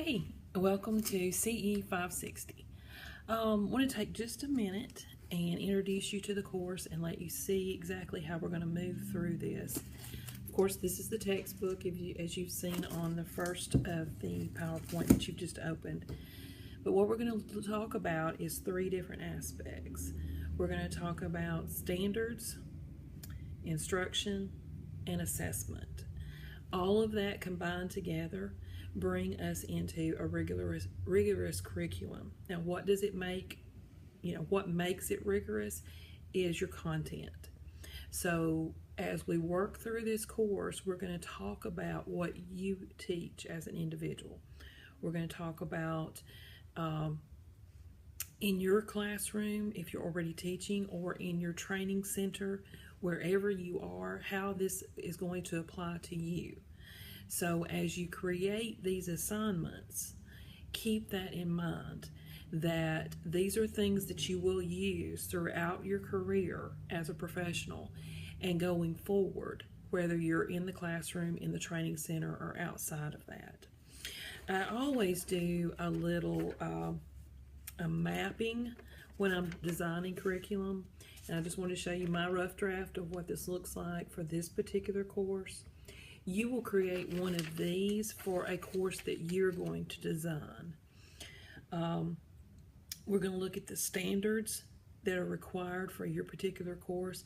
Hey, welcome to CE560. I want to take just a minute and introduce you to the course and let you see exactly how we're going to move through this. Of course, this is the textbook as you've seen on the first of the PowerPoint that you've just opened. But what we're going to talk about is three different aspects. We're going to talk about standards, instruction, and assessment. All of that combined together bring us into a rigorous curriculum. Now, what does it make? What makes it rigorous is your content. So as we work through this course, we're going to talk about what you teach as an individual. We're going to talk about in your classroom, if you're already teaching, or in your training center, wherever you are, how this is going to apply to you. So as you create these assignments, keep that in mind, that these are things that you will use throughout your career as a professional and going forward, whether you're in the classroom, in the training center, or outside of that. I always do a little a mapping when I'm designing curriculum, and I just want to show you my rough draft of what this looks like for this particular course. You will create one of these for a course that you're going to design. We're going to look at the standards that are required for your particular course.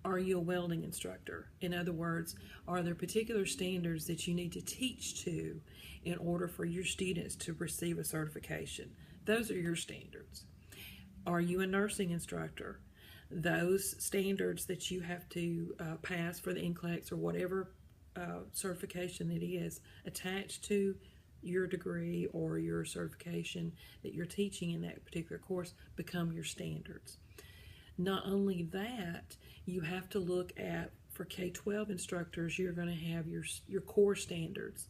Are you a welding instructor? In other words, are there particular standards that you need to teach to in order for your students to receive a certification? Those are your standards. Are you a nursing instructor? Those standards that you have to pass for the NCLEX or whatever certification it is attached to your degree or your certification that you're teaching in that particular course become your standards. Not only that, you have to look at, for K-12 instructors, you're going to have your core standards,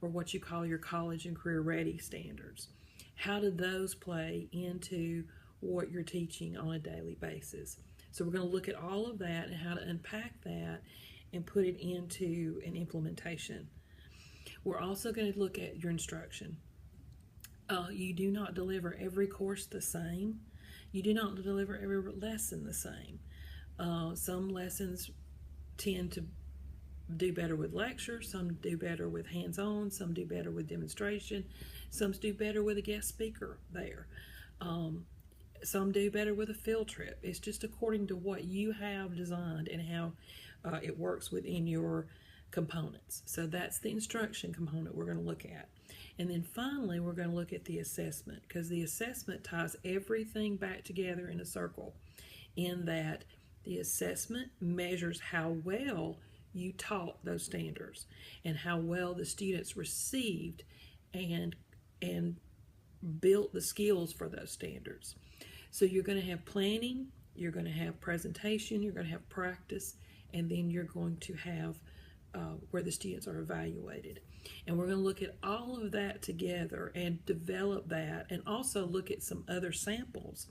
or what you call your college and career ready standards. How do those play into what you're teaching on a daily basis? So we're going to look at all of that and how to unpack that and put it into an implementation. We're also going to look at your instruction. You do not deliver every course the same. You do not deliver every lesson the same. Some lessons tend to do better with lecture, some do better with hands-on, some do better with demonstration, some do better with a guest speaker there. Some do better with a field trip. It's just according to what you have designed and how it works within your components. So that's the instruction component we're going to look at. And then finally, we're going to look at the assessment, because the assessment ties everything back together in a circle, in that the assessment measures how well you taught those standards and how well the students received and built the skills for those standards. So you're going to have planning, you're going to have presentation, you're going to have practice, and then you're going to have where the students are evaluated. And we're going to look at all of that together and develop that, and also look at some other samples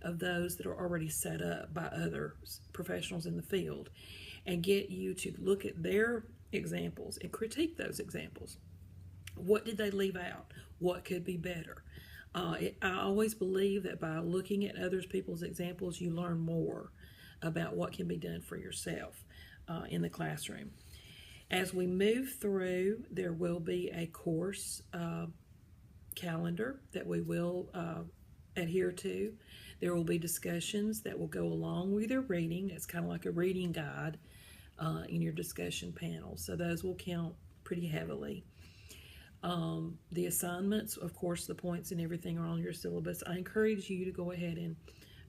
of those that are already set up by other professionals in the field, and get you to look at their examples and critique those examples. What did they leave out? What could be better? I always believe that by looking at other people's examples, you learn more about what can be done for yourself in the classroom. As we move through, there will be a course calendar that we will adhere to. There will be discussions that will go along with your reading. It's kind of like a reading guide in your discussion panel. So those will count pretty heavily. The assignments, of course, the points and everything are on your syllabus. I encourage you to go ahead and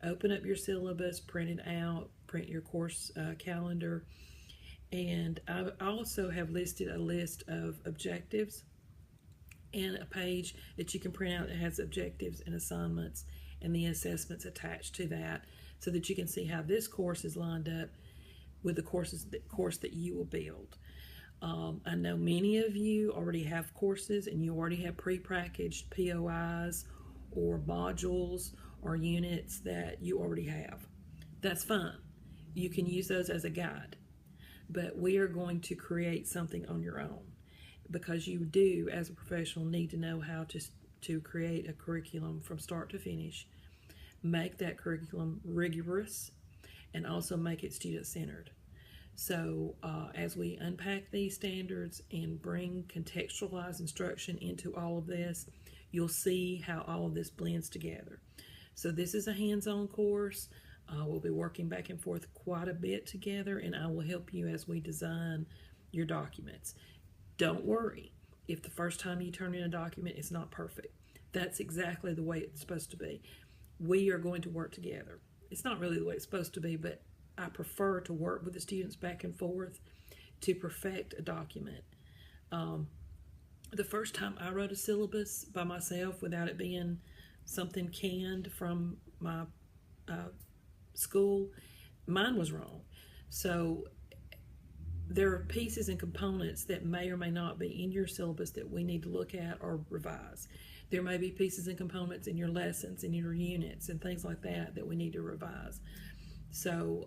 open up your syllabus, print it out, print your course calendar. And I also have listed a list of objectives and a page that you can print out that has objectives and assignments and the assessments attached to that, so that you can see how this course is lined up with the course that you will build. I know many of you already have courses and you already have pre-packaged POIs or modules or units that you already have. That's fine. You can use those as a guide. But we are going to create something on your own. because you do, as a professional, need to know how to create a curriculum from start to finish, make that curriculum rigorous, and also make it student-centered. So as we unpack these standards and bring contextualized instruction into all of this, you'll see how all of this blends together. So this is a hands-on course. We'll be working back and forth quite a bit together, and I will help you as we design your documents. Don't worry if the first time you turn in a document it's not perfect. That's exactly the way it's supposed to be. We are going to work together. It's not really the way it's supposed to be, but I prefer to work with the students back and forth to perfect a document. The first time I wrote a syllabus by myself without it being something canned from my school, mine was wrong. So there are pieces and components that may or may not be in your syllabus that we need to look at or revise. There may be pieces and components in your lessons, in your units, and things like that that we need to revise. So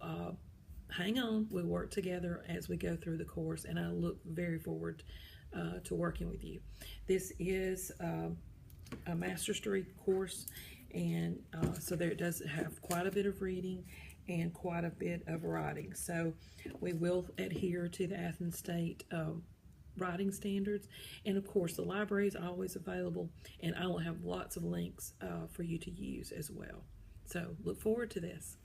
hang on, we'll work together as we go through the course, and I look very forward to working with you. This is a master's degree course, and so there it does have quite a bit of reading and quite a bit of writing. So we will adhere to the Athens State writing standards, and of course the library is always available, and I will have lots of links for you to use as well. So look forward to this.